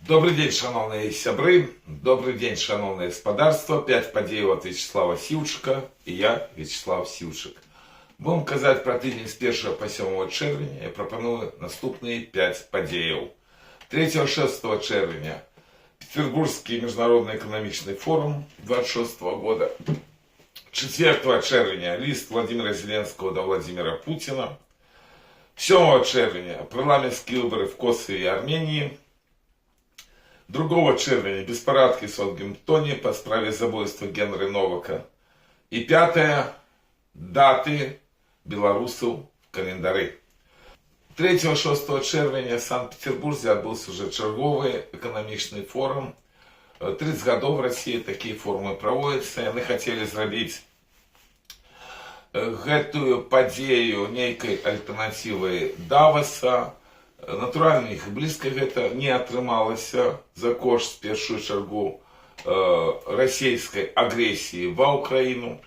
Добрый день, шановные сябры, добрый день, шановное господарство. 5 подеев от Вячеслава Сивчика и я, Вячеслав Сивчик. Будем казати про тиждень з 1 по 7 червня. Я пропоную наступные 5 подеев. 3-6 червня Петербургский международный экономичный форум 26 года. 4 червня лист Владимира Зеленского до Владимира Путина. 7 червня парламентские выборы в Косове и Армении. 2 червня беспорядки в Саутгемптоне по справе забойства Генри Новака. И 5 даты белорусов в календаре. 3-6 червня в Санкт-Петербурге отбылся уже черговый экономичный форум. 30 годов в России такие форумы проводятся. Яны хотели сделать гэтую падзею нейкай альтэрнатывай Давоса. Натуральна, іх блізка гэта не атрымалася за кошт, в першую чаргу, расійскай агрэсіі ва ўкраіну.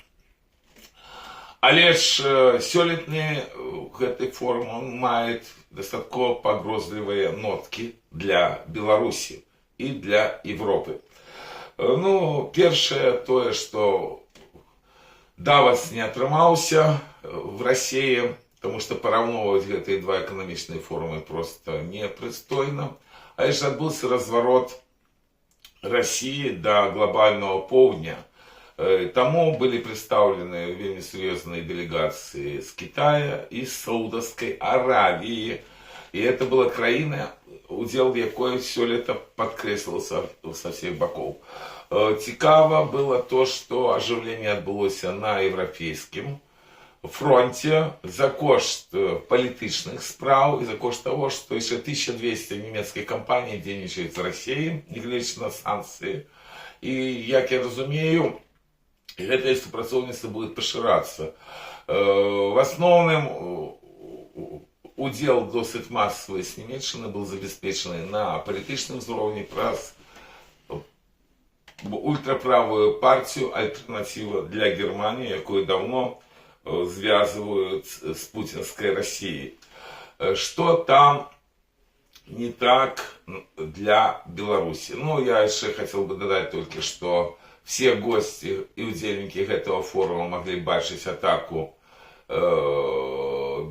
Але ж сёлетні гэты форум мае дастаткова пагрозлівыя ноткі для Беларусі і для Европы. Ну, першае тое, што Давос не атрымаўся в России, потому что пораўноўваць гэтыя два экономичные форумы просто непрыстойна. А яшчэ адбыўся разворот России до глобального поўдня. Тому были представлены вельмі серьезные делегации с Китая и с Саудовской Аравии. И это была краіна, удел якой сёлета падкрэсліваўся со всех боков. Цікава было то, что оживление адбылося на европейском фронте за кошт політычных справ и за кошт того, что еще 1200 немецких компаний дзейнічаюць в России, нягледзячы на санкции. И, как я разумею, гэтае супрацоўніцтва будет пашырацца. В основном удел досыць массовый с Німеччыны был забеспечены на палітычным узроўні праз ультраправую партию «Альтернатива для Германии», якую давно связывают с путинской Россией. Что там не так для Беларуси? Ну, я еще хотел бы додать только, что все гости и удельники этого форума могли бачить атаку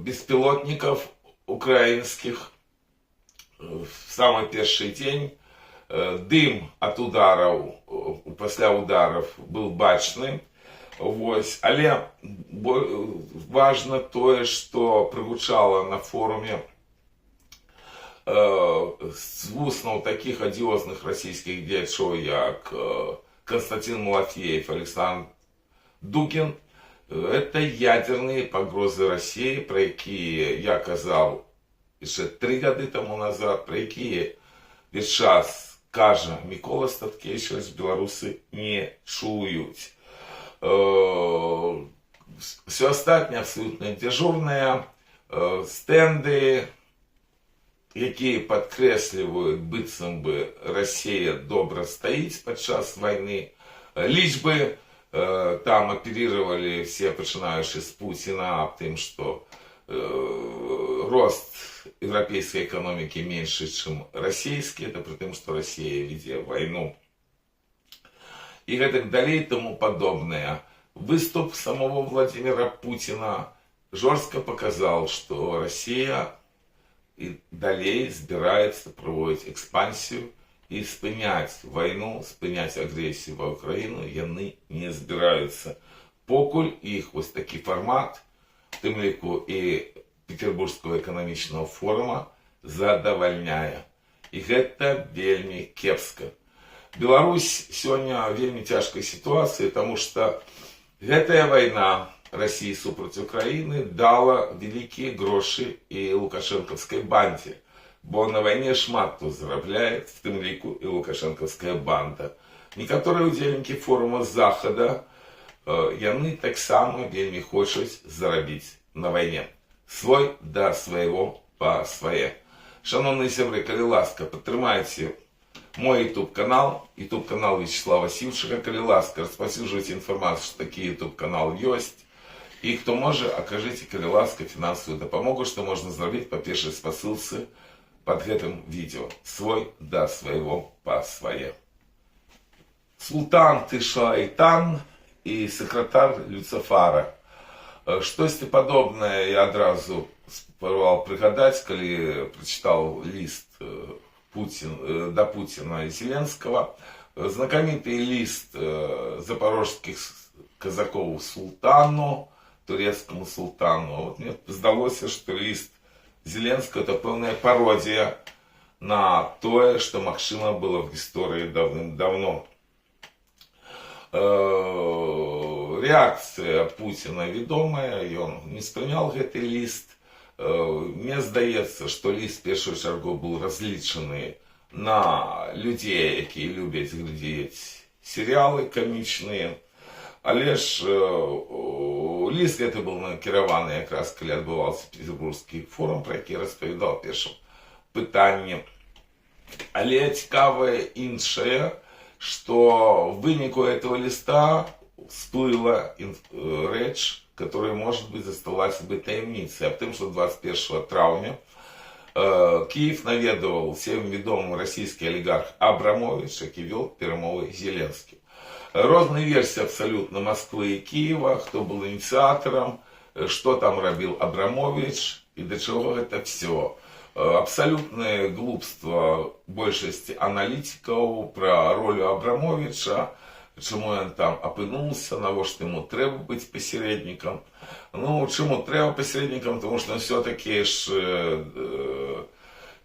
беспилотников украинских в самый первый день. Дым от ударов, после ударов был бачный. Вось. Але важно тое, что пригучало на форуме з вуснаў таких адіозных расійскіх дзеячоў, як Константин Малафеев, Александр Дугин. Это ядерные погрозы России, про якія я казаў еще 3 года тому назад, про якія весь час кажа Микола Статкевич, белорусы не чують. Все остальное абсолютно дежурное, стенды, якія падкрэсліваюць, быццам бы Россия добра стаіць падчас войны. Лічбы там оперировали все, пачынаючы с Путина, об тым, что рост европейской экономики меньше, чем российский. Это при том, что Россия ведет войну. И так далее и тому подобное. Выступ самого Владимира Путина жестко показал, что Россия и далее собирается проводить экспансию и спынять войну, спынять агрессию в Украину, яны не собираются. Покуль их вот такой формат, в тым ліку и Петербургского экономичного форума, задовольняя. И это вельми кепска. Беларусь сегодня в вельми тяжкой ситуации, потому что гэтая война России супраць Украины дала великие гроши и лукашенковской банде. Бо на войне шмат кто зарабляет, в тым ліку и лукашенковская банда. Некоторые удельники форума Захода, яны таксама вельми хочуць зарабіць на войне. Свой да своего по свае. Шановные сябры, калі ласка, падтрымайце мой YouTube канал Вячеслава Сивчика. Калі ласка, распаўсюджвайце информацию, что такие YouTube канал есть. И кто может, окажите, калі ласка, финансовую дапамогу, что можно сделать по первой спасылцы под этим видео. Свой до своего по своє. Султан Тишайтан і секретар Люцифара. Штосьці падобнае я адразу спрабаваў прыгадаць, калі прачытаў ліст да Пуціна і Зеленскага. Знакаміты ліст запорожскіх казакоў султану, турецкаму султану. Вот мне здалося, што ліст Зеленскага это пэўная пародія на тое, што магчыма было в гісторыі даўным-даўно. Реакцыя Пуціна вядомая, ён не спрыняў гэты ліст. Мне здаецца, што ліст в першую чаргу быў разлічаны на людзей, якія любяць глядзець серыялы камічныя. Але ж ліст гэты быў накіраваны якраз, калі адбываўся Петербургскі форум, про які распавядаў у першым пытанні. Але цікавае іншае, што в выніку этого листа всплыла рэч, которая, может быть, засталась бы таямніцай аб тым, што 21 траўня Киев наведывал всем вядомы расійскі олигарх Абрамович, які вёл перамовы з Зеленскім. Розныя версіі абсолютно Москвы і Киева, хто был ініцыятарам, што там рабіў Абрамович і да чаго гэта все. Абсолютное глупство большасці аналітикаў про роль Абрамовича, чему он там опынулся, навошта ему трэба быць посередником. Ну, чему трэба посередником, потому что он все-таки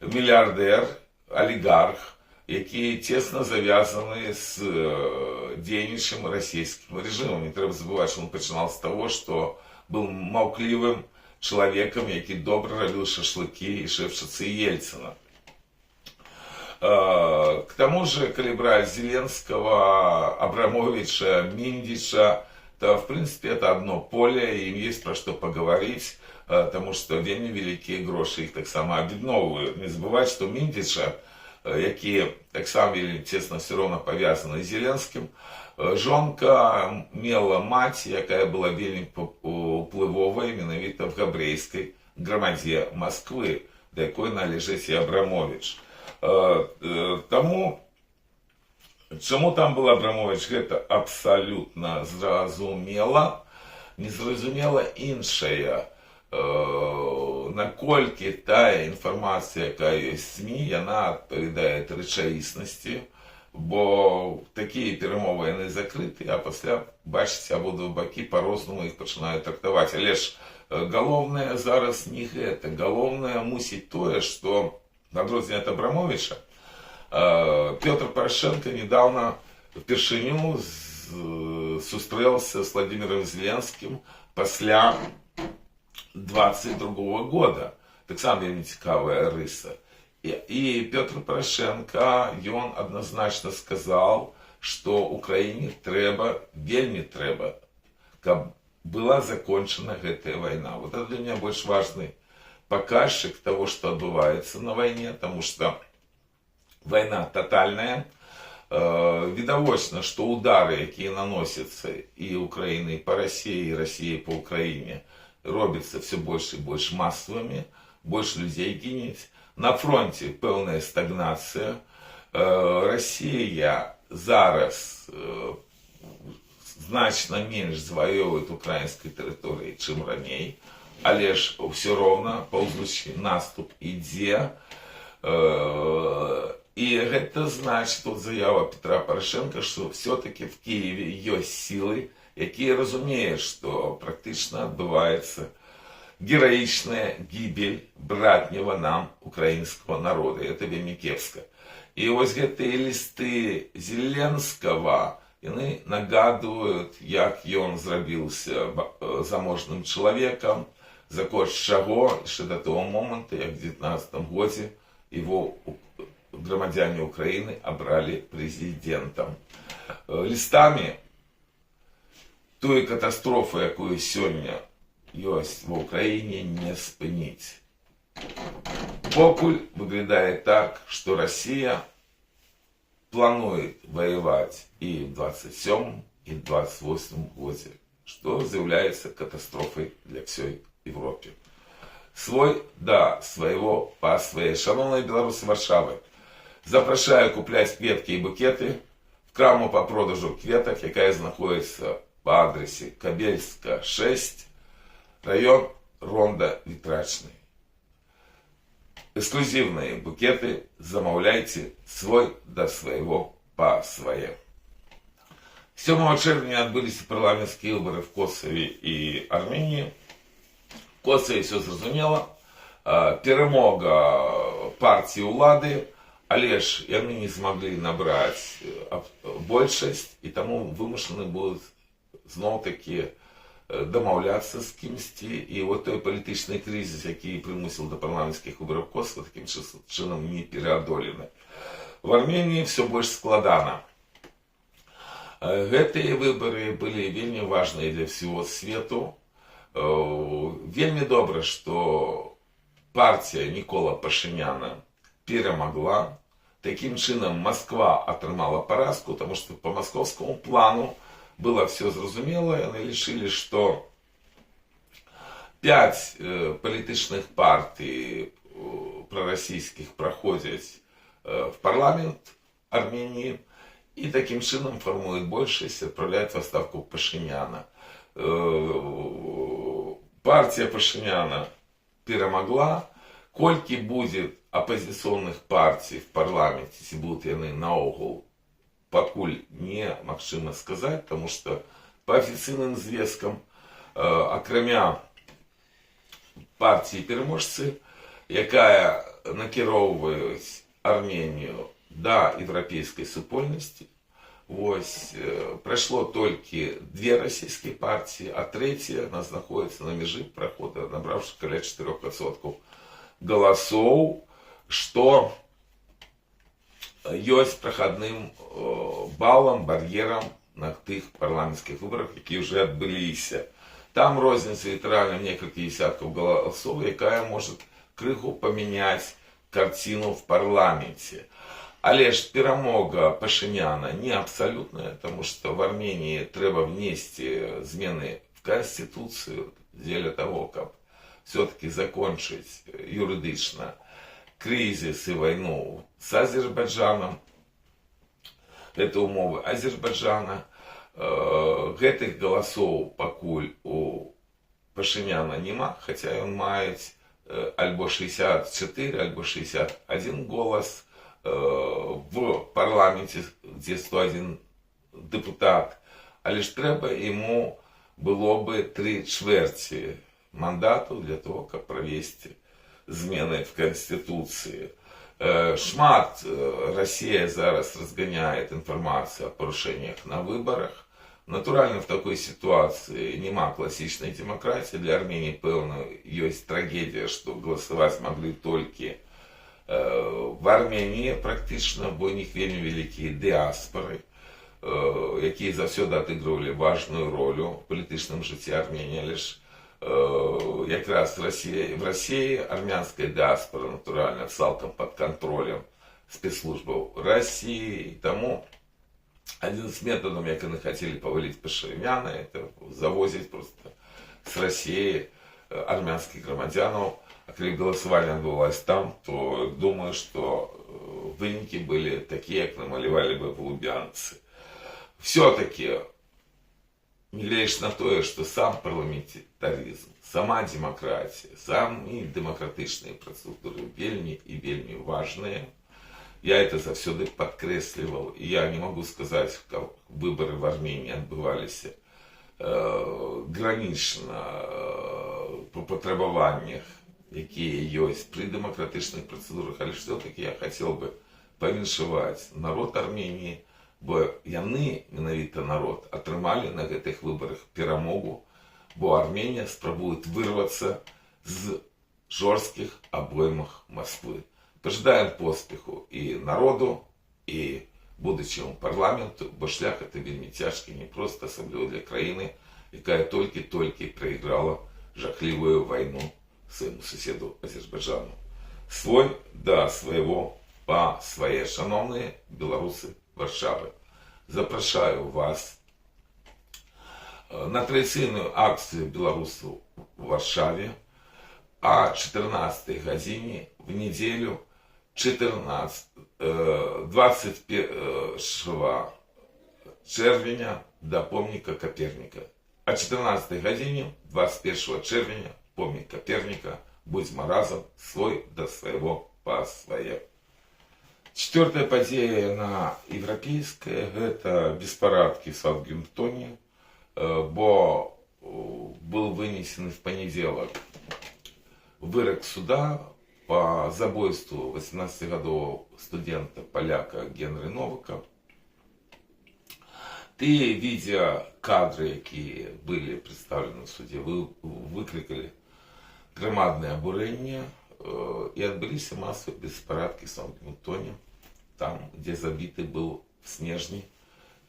миллиардер, олигарх, які тесно завязаны с дзейнічым расійскім режимом. Не трэба забывать, что он начинал с того, что был маўклівым человеком, які добра рабіў шашлыкі і шэпчацы Ельцина. К тому же, калі брать Зеленского, Абрамовича, Миндича, то в принципе это одно поле, и им есть про что поговорить, потому что вельмі великие гроши их так само об'ядноўваюць. Не забывать, что Миндича, які так само вельмі тесно все равно повязаны з Зеленским, жонка мела мать, якая была вельмі уплывовая менавіта в габрэйскай грамадзе Москвы, да якой належыць і Абрамович. Таму, чаму там был Абрамович, гэта абсолютно зразумела. Незразумела іншая, наколькі тая інфармацыя, якая ёсць СМИ, яна адпавядае рэчаіснасці, бо такія перамовы яны закрыты, а пасля, бачыце, абодва бакі по-рознаму іх пачынаюць трактаваць. Але ж галоўнае зараз не гэта. Галоўнае мусіць тое, што на адрозненне ад Абрамовича, Петр Порошенко недавно впершыню сустрэлся с Владимиром Зеленским пасля 22 года. Так само вельмі цікавая рыса. И Петр Порошенко, он однозначно сказал, что Украине трэба, вельмі трэба, каб была закончена гэтая война. Вот это для меня больш важный показчик того, что отбывается на войне, потому что война тотальная. Відавочна, что удары, якія наносятся и Украиной по России, и Россией по Украине, робятся все больше и больше массовыми, больше людей гинет. На фронте пэўная стагнацыя. Россия зараз значно менш заваёўвае украінскай тэрыторыі, чым раней. Але ж все роўна паўзучы наступ ідзе. І гэта значит, вот заява Петра Порошенко, что все-таки в Киеве есть силы, якія разумеют, что практично отбывается героичная гибель братнего нам украинского народа. Это вельмі кепска. И вот гэтыя листы Зеленского, яны нагадывают, як ён зрабіўся заможным человеком, за кошт чаго яшчэ до того момента, як в 19 годзе его громадяне Украины обрали президентом. Листами той катастрофы, якую сёння ёсць в Украине, не спыніць. Покуль выглядает так, что Россия планует воевать и в 27 и в 28 году, что является катастрофой для всей Европы. Свой да свайго па свае. Шановні білоруси Варшави, запрашаю купляць кветкі і букеты в краму по продажу кветак, якая знаходіцца по адресе Кабельска 6, район Ронда Вітрачный. Эксклюзивные букеты замаўляйте свой да свайго па свае. 7 червня отбылись парламентские выборы в Косове и Армении. В Косове все зразумела. Перемога партии улады, але ж яны не смогли набрать большасць, и тому вымушаны будут зноў-таки домаўляцца з кімсьці, і вот той палітычны кризис, які прымусіў да парламенцкіх выбораў Косова, таким чынам не пераадолены. В Армении все больш складана. Гэтыя выборы былі вельмі важныя для всего свету. Вельмі добра, что партия Никола Пашиняна перемогла. Таким чынам Москва атрымала поразку, потому что по московскому плану было все зразумело. Они решили, что 5 палітычных партий пророссийских проходят в парламент Армении и таким чином формуют большесть, отправляют в отставку Пашиняна. Партия Пашиняна перемогла. Колькі будет оппозиционных партий в парламенте, если будут яны наогул, пакуль немагчыма сказать, потому что по официальным звесткам, акрамя партии переможцы, якая накіроўваюць Армению до европейской супольности, прошло только 2 российские партии, а 3 она находится на межи прохода, набравши каля 4% голосов, что есть проходным балом, барьером на тых парламентских выборах, які уже отбылися. Там розница литерально в несколько десятков голосов, якая может крыху поменять картину в парламенте. Але ж перемога Пашиняна не абсолютная, потому что в Армении треба внести змены в Конституцию для того, как все-таки закончить юридично кризис и войну с Азербайджаном. Это умовы Азербайджана. Гэтых голосов пакуль у Пашиняна нема, хотя он мает альбо 64, альбо 61 голос в парламенте, где 101 депутат. Але ж треба ему было бы 3/4 мандату для того, как провести змены в Конституции. Шмат Россия зараз разгоняет информацию о порушениях на выборах. Натурально в такой ситуации нема классичной демократии. Для Армении, певно, есть трагедия, что голосовать могли только в Армении практично, бо у них вельмі великие диаспоры, які завсёды отыгрывали важную роль в політичному житті Арменії. Лишь якраз в России армянская диаспора натурально цалком под контролем спецслужб России. И тому один из методов, як они хотели повалить Пашиняна, это завозить просто с России армянских громадянов. А когда голосование отбывалось там, то думаю, что выники были такие, как намалевали бы в Лубянце. Все-таки, не глядишь на то, что сам парламентаризм, сама демократия, самі демократичні процедури вельми и вельми важные. Я это завсёды подкресливал, и я не могу сказать, как выборы в Армении отбывались гранично по потребованиях, які есть при демократичных процедурах, але все-таки я хотел бы павіншаваць народ Армении, бо яны, менавіта народ, атрымалі на гэтых выборах перамогу, бо Армения спрабует вырваться з жорсткіх обоймах Москвы. Пожидаем поспеху и народу, и будущему парламенту, бо шлях это вельмі цяжкі, не просто асабліва для краіны, якая толькі проиграла жахливую войну своему соседу Азербайджану. Свой да свайго па свае. Шановные белорусы Варшавы, запрашаю вас на традиційную акцию белорусов в Варшаве. о 14 године в неделю 21 червня до помника Коперника. О 14 године 21 червня помник Коперника. Будьмо разом, свой до своего по своє. Четвертая подія на європейське – это беспорадки в Саутгемптоні, бо был вынесен в понедельник вырок суда по забойству 18-годового студента-поляка Генри Новака. Ты, видя кадры, які были представлены в суде, викликали громадне обурення і відбулися масові беспорадки в Саутгемптоні, там, где забиты был в снежні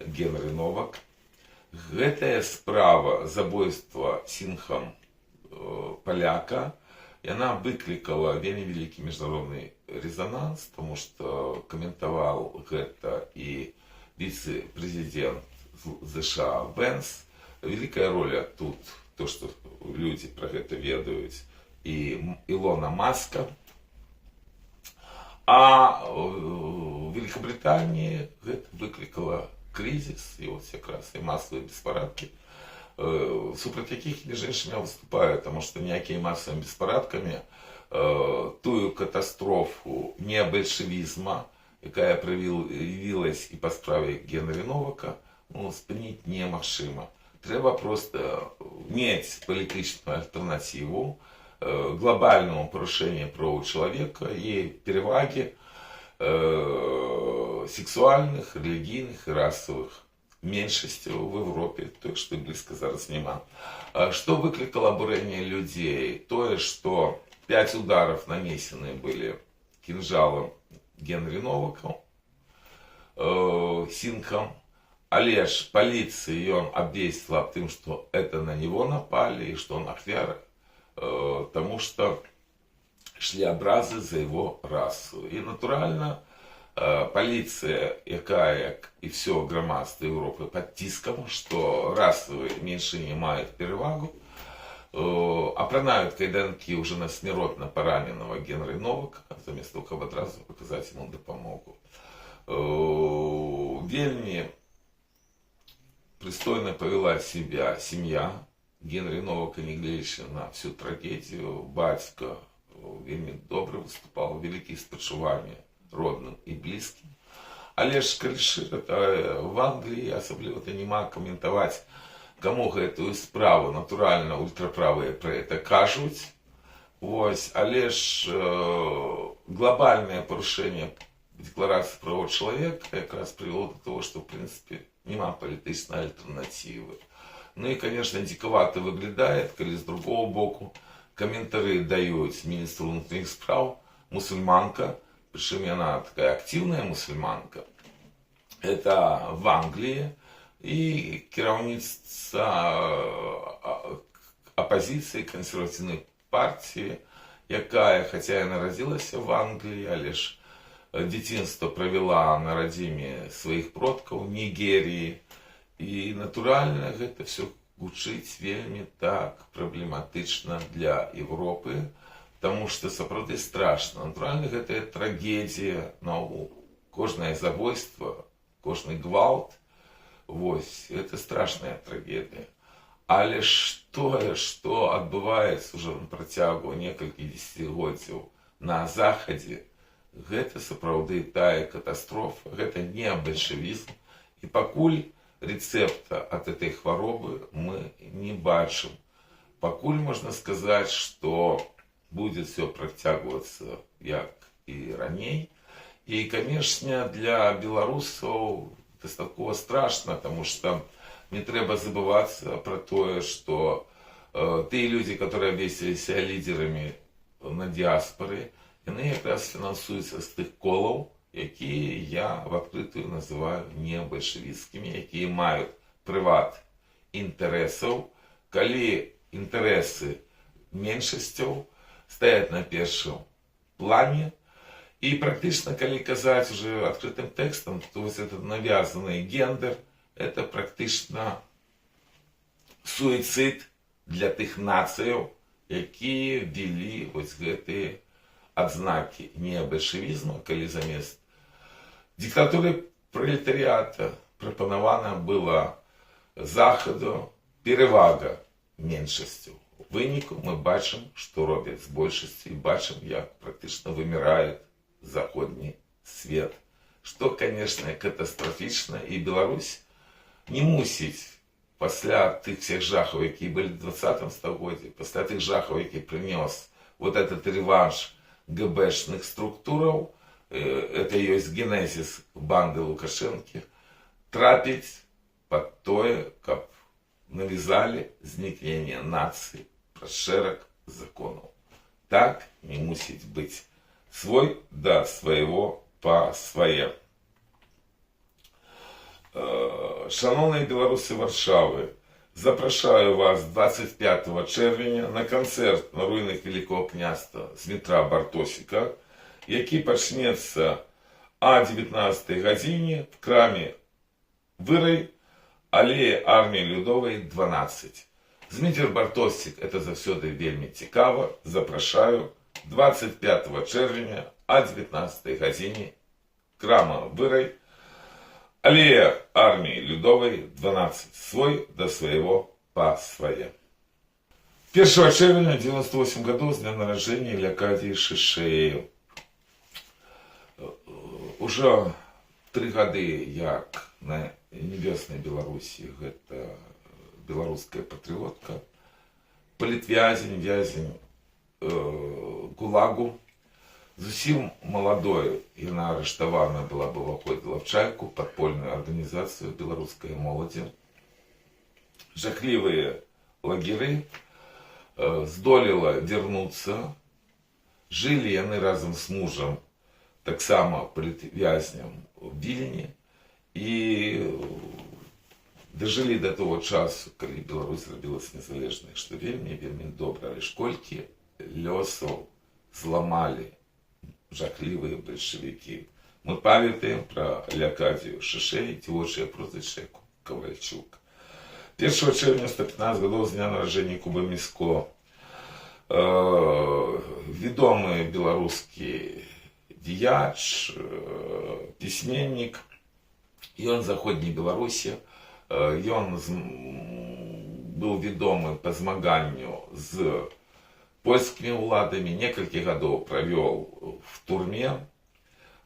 Генри Новак. Гэтая справа забойства Сінхам поляка, и она выкликала вельмі великий международный резонанс, потому что комментовал это и вице-президент США Венс. Великая роль тут, то, что люди про это ведают, и Илона Маска. А в Великобритании это выкликало кризис, и вот как раз и массовые беспорадки. Супротив яких, между іншим, я выступаю, потому что ніякими массовыми беспорадками ту катастрофу необольшевизма, яка проявилась і по справі Генри Новака, спинити немагчыма. Треба просто мати політичну альтернативу глобальному порушению прав человека и переваги сексуальных, религийных и расовых меньшостей в Европе, то, что близко зараз нема. Что выкликало обурение людей? То, что 5 ударов нанесены были кинжалом Генри Новаку, Сінхам, але ж полиция он обвестила тем, что это на него напали и что он ахвяра, потому что шли образы за его расу. И натурально полиция, якая, як і все громадство Європи, під тиском, що расові меншини мають перевагу, опранають кайданки уже на смертно пораненого Генри Новака, замість того, щоб одразу показати йому допомогу. Вельми пристойно повела себя семья Генри Новака, не глядячи на всю трагедию. Батько вельми добре выступал, великие спочування родным и близким. Але ж в Англии особливо то нема комментовать, кому эту справу натурально ультраправые про это кажуть. Ось, але ж глобальное порушение Декларации прав человека как раз привело до того, что в принципе нема політичної альтернативи. Ну и, конечно, диковато выглядает, когда с другого боку комментарии дают министру внутренних справ, мусульманка, причем она такая активная мусульманка. Это в Англии. И керівниця оппозиции консервативной партии, якая, хотя и народилась в Англии, а лишь дитинство провела на родине своих продков в Нигерии. И натурально это все гучить вельми так проблематично для Европы, потому что сапраўды страшно. Натурально это трагедия, но кожное забойство, кожный гвалт, вось, это страшная трагедия. Але ж тое, что отбывается уже на працягу некалькіх десятгоддзяў на Захадзе, гэта сапраўды тая катастрофа, гэта не бальшавізм. І пакуль рецепта от этой хваробы мы не бачым. Пакуль можно сказать, что будет все працягвацца як и раней. И, конечно, для белорусов достаточно страшно, потому что не треба забываться про то, что те люди, которые обвесили себя лидерами на диаспоре, они как раз финансуются з тих колов, які я в открытую называю не большевистскими, які мають приват інтересів, коли інтереси меншостів стоять на першому плані. И практично, коли казать уже открытым текстом, то есть этот навязанный гендер, это практично суицид для тих наций, якія ввели вось гэтыя адзнакі не бальшавізму, калі замест диктатуры пролетариата прапанавана была захаду перевага меншасцю. У выніку мы бачым, што робяць з большасцю, і бачым, як практычна вымірае заходні свет. Што, канешне, катастрафічна, і Беларусь не мусіць пасля тых всех жахаў, якія былі ў 20 стагоддзі, пасля тых жахаў, які прынёс вот этот реванш ГБшных структураў, это ёсць генезіс банды Лукашэнкі, трапіць пад тое, каб навязалі знікненне нацыі праз шэраг законаў. Так не мусіць быць. Свой да свайго па свае. Шановныя беларусы Варшавы, запрашаю вас 25 чэрвеня на канцэрт на руінах Великого княства з метра Бартосіка, які пачнецца о 19 гадзіне в краме Вырай, аллея армії Людовой 12. Змітер Бартосік, это заўсёды вельмі цікава, запрашаю 25 чэрвеня о 19 гадзіне, крама Вырай, аллея армії Людовой 12. Свой до свайго па свае. 1 чэрвеня 98 гадоў з дня нараджэння Леакадзіі Шышэеў. Уже 3 гады, як на небеснай Беларусі, гэта беларуская патрыотка, палітвязень, вязень ГУЛАГу. Зусім маладой яна арыштавана была, уваходзіла в Чайку, падпольную арганізацыю беларускай моладзі. Жахлівыя лагеры, здолела вернуцца. Жылі яны разам з мужам, таксама палітвязням у Вільні, і дажылі до того часу, калі Беларусь зрабілася незалежнай, што вельмі добра. Але колькі лёсаў зламалі жахлівыя бальшавікі. Мы памятаем пра Леакадзію Шышэй, дзівочае прозвішча Кавальчук. 1 чэрвеня 115 гадоў з дня нараджэння Куба Міско. Вядомы беларускі дзеяч, пісьменнік. Ён з заходняй Беларусі. Ён быў вядомы па змаганню з польскімі ўладамі, некалькі гадоў правёў в турме.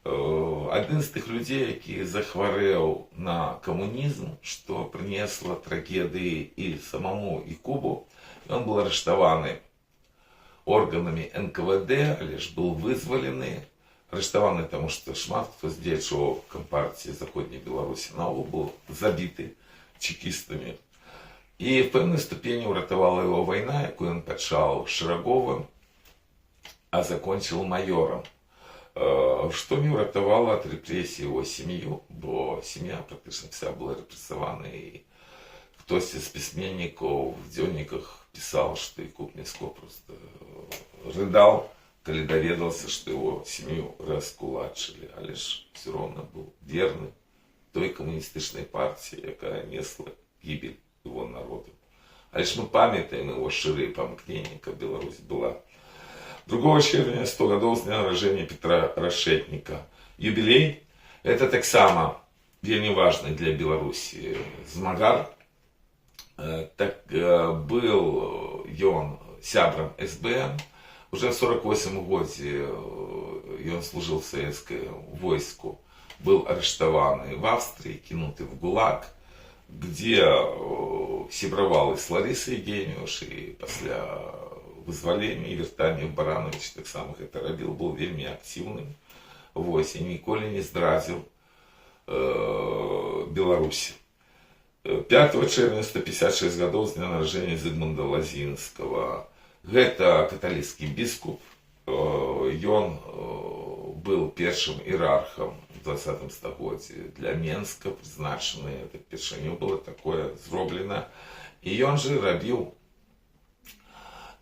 Адзін з тых людзей, які захварэў на камунізм, што прынесла трагедыі і самому, і Кубу. Ён быў арыштаваны органамі НКВД, але ж быў вызвалены. Арыштаваны, таму што шмат хто з дзеячоў кампартіі заходняй Беларусі наогул быў забіты чекістамі. І в пэўнай ступені ўратавала яго вайна, якую ён пачаў шараговым, а закончыў маёрам. Што не ўратавала ад рэпрэсій яго сям'ю, бо сям'я практычна вся была рэпрэсавана, і хтосьці з пісьменнікаў в дзённіках пісаў, што і Куб Міско просто рыдаў, калі даведаўся, што яго сям'ю раскулачылі, але ж все роўна быў верны той камуністычнай партіі, якая несла гібель его народу. Але ж мы памятаем его шчырыя памкненні, каб Беларусь была. 2 чэрвеня 100 гадоў з дня нараджэння Петра Рашэтніка. Юбілей – это таксама вельмі важны для Беларусі змагар. Так был ён сябрам СБН. Уже в 48 годзе ён служил в советском войску. Был арыштаваны в Австрии, кинуты в ГУЛАГ, где сябравал и с Ларисой Евгеньевич, и после вызволения и вертания в Баранович так само это рабіў, был вельмі активным, и ніколі не здразіў Беларусі. 5 чэрвеня 156 гадоў з дня нараджэння Зігмунда Лазінскага. Гэта каталіцкі біскуп. Ён был першым іерархам в 20 стагоддзі для Менска, прызначаны, упершыню было такое зроблена. І ён же рабіў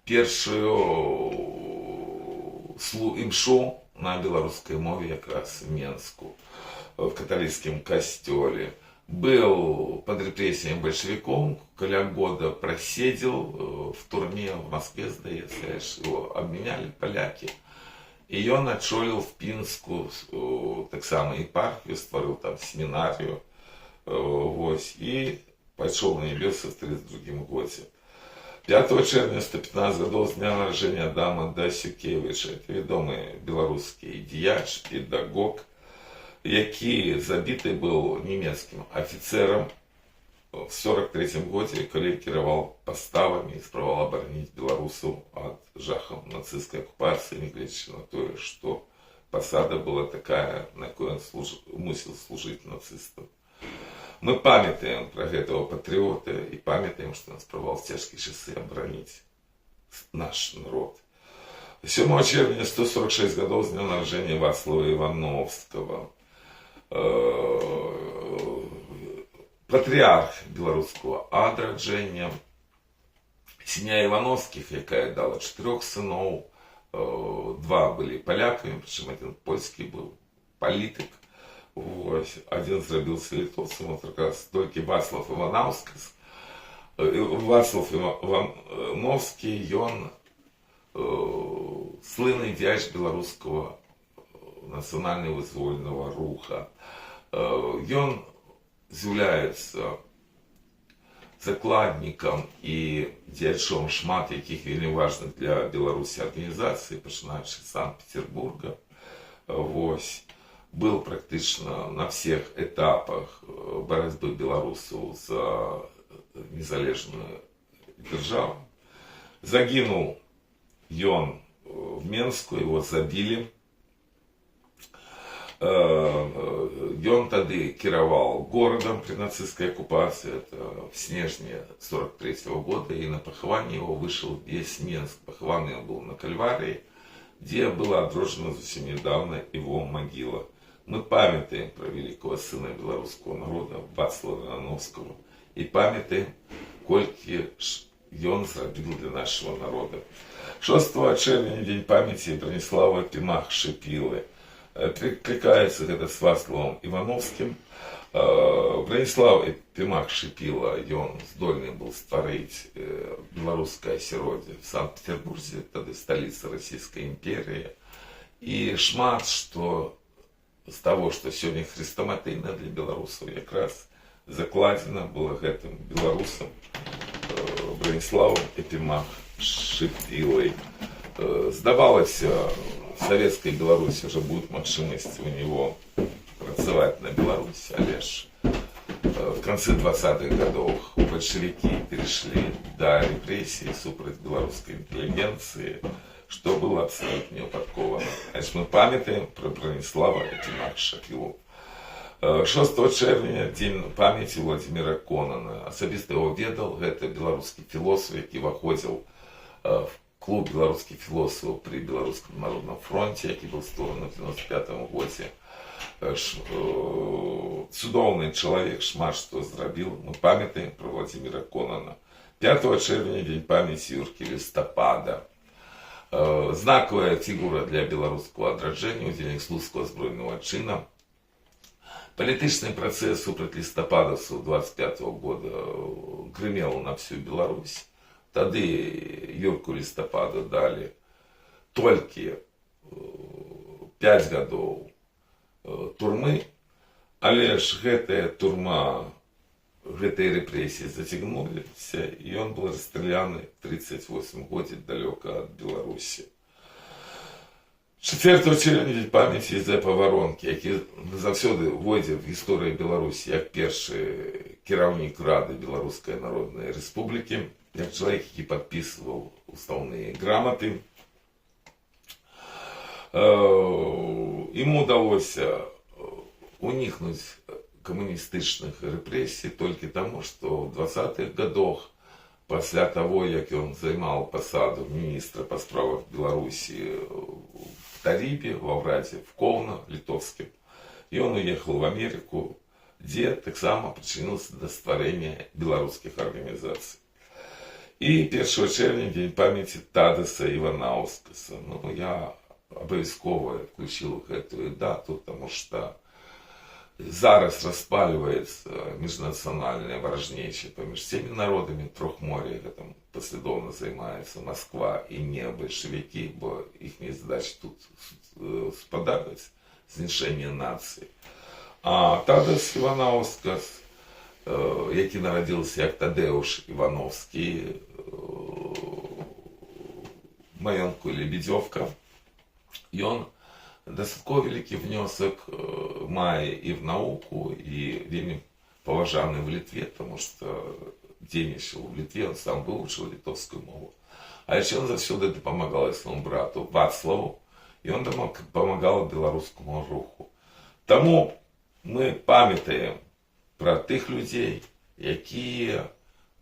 першую імшу на беларускай мове якраз в Менску, в каталіцкім касцёле. был под репрессиями большевиков, каля года просидел в турме в Москве, здаецца, его обменяли поляки. И он отшолил в Пинску, так само епархию, створил там семинарию, и пошел на небеса в 32 году. 5 червня 115 годов с дня народження Адама Дасюкевича, это відомий білоруський діяч, педагог, який забитий був німецьким офіцером в 43-му году, коли керував поставами і спробував оборонити білорусів від жахів нацистської окупації, не глядячи на то, що посада була така, на якій він мусив служити нацистам. Мы памятаем про этого патриота и памятаем, что он спробовал в тяжкие часы оборонить наш народ. 7 червня 146 годов с дня народжения Вацлава Ивановского. Патріарх білоруського адрадження, сім'я Івановських, яка дала 4 синів, 2 були поляками, причому один польський був політик. Один зробився литовцем, от якраз тільки Вацлав Івановський. Вацлав Івановський, він слинний діяч білоруського національного визвольного руха. Він з'являється закладником і діячом шмат яких вельми важних для Білорусі організацій, починаючи з Санкт-Петербурга. Был практично на всех этапах борьбы белорусов за незалежную державу. Загинул он в Менску, его забили. Он тогда кировал городом при нацистской оккупации, это в снежне 43-го года, и на похование его вышел весь Менск. Похован он был на Кальварии, где была отроджена совсем недавно его могила. Мы памятаем про великого сына белорусского народа Вацлава Ивановского и памятаем, кольки он зробил для нашего народа. 6 червня, день памяти Бронислава Пимах-Шипилы. Перекликается это с Вацлавом Ивановским. Бронислав Пимах-Шипила, он здольный был створить белорусское осиродие в Санкт-Петербурге, тогда столица Российской империи. И шмат, что з того, що сьогодні хрестоматийно для білорусів якраз закладено було гэтым білорусам Брониславом Пимах-Шипилой. Здавалося, в Советской Беларуси уже будет магчымасць у него працаваць на Беларуси, але ж в конце 20-х годов большевики перешли до репрессий супраць белорусской интеллигенции, что было абсолютно неупадковано. Значит, мы памятаем про Бронислава Пимах-Шипилу. 6 червня день памяти Владимира Конана. Особисто его ведал, это белорусский философ, який входил в клуб белорусских философов при Белорусском народном фронте, який был створен в 95-му году. Цудовный человек, шмат что зробил. Мы памятаем про Владимира Конана. 5 червня день памяти Юрки Листопада. Знаковая фигура для белорусского адрадження, удельник Слуцкого збройного чина. Політичний процес супраць листопадовцев 25-го года гремел на всю Беларусь. Тады Юрку Листопаду дали только 5 годов турмы, але ж гэтая турма, гэтые репрессии зацягнуліся, и он был расстрелян в 38 году далеко от Беларуси. 4 червня день памяти Ізепа Воронки, який завсёды войдзе в історію Беларусі як першы кіраўнік Рады Беларускай Народнай Рэспублікі, як чалавек, які падпісваў устаўныя граматы. Ему удалося уникнуть коммунистичных репрессий только тому, что в 20-х годах, после того, как он занимал посаду министра по справах Беларуси в Тарибе, в Овраде, в Ковно, литовским, и он уехал в Америку, где так само причинился до створения белорусских организаций. И 1 червня день памяти Тадаса Иванаускаса. Ну, я обов'язково включил эту дату, потому что зараз распаливается межнациональное вражнече поміж всеми народами Трохморья, там послідовно займаються Москва і не большевики, бо їхні задачі тут спадають, знішення нації. А Тадас Івановськас, який народився як Тадеуш Івановський, маєнтку Лебедівка, і він дастатково великий внесок має і в науку, і вельми поважаний в Литве, тому що денежил в Литве, він сам вивчив литовську мову. А ще він завсюди допомагав своєму брату Вацлаву, і він допомагав білоруському руху. Тому ми пам'ятаємо про тих людей, які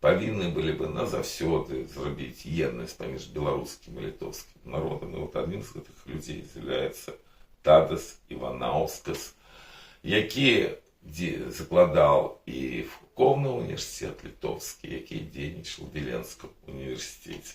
повинні були б назавсьоди зробити єдність поміж білоруським і литовським народом. І от одним з цих людей з'являється Тадас Івановськас, який закладав і в Ковний університет литовський, який діячив в Віленському університеті.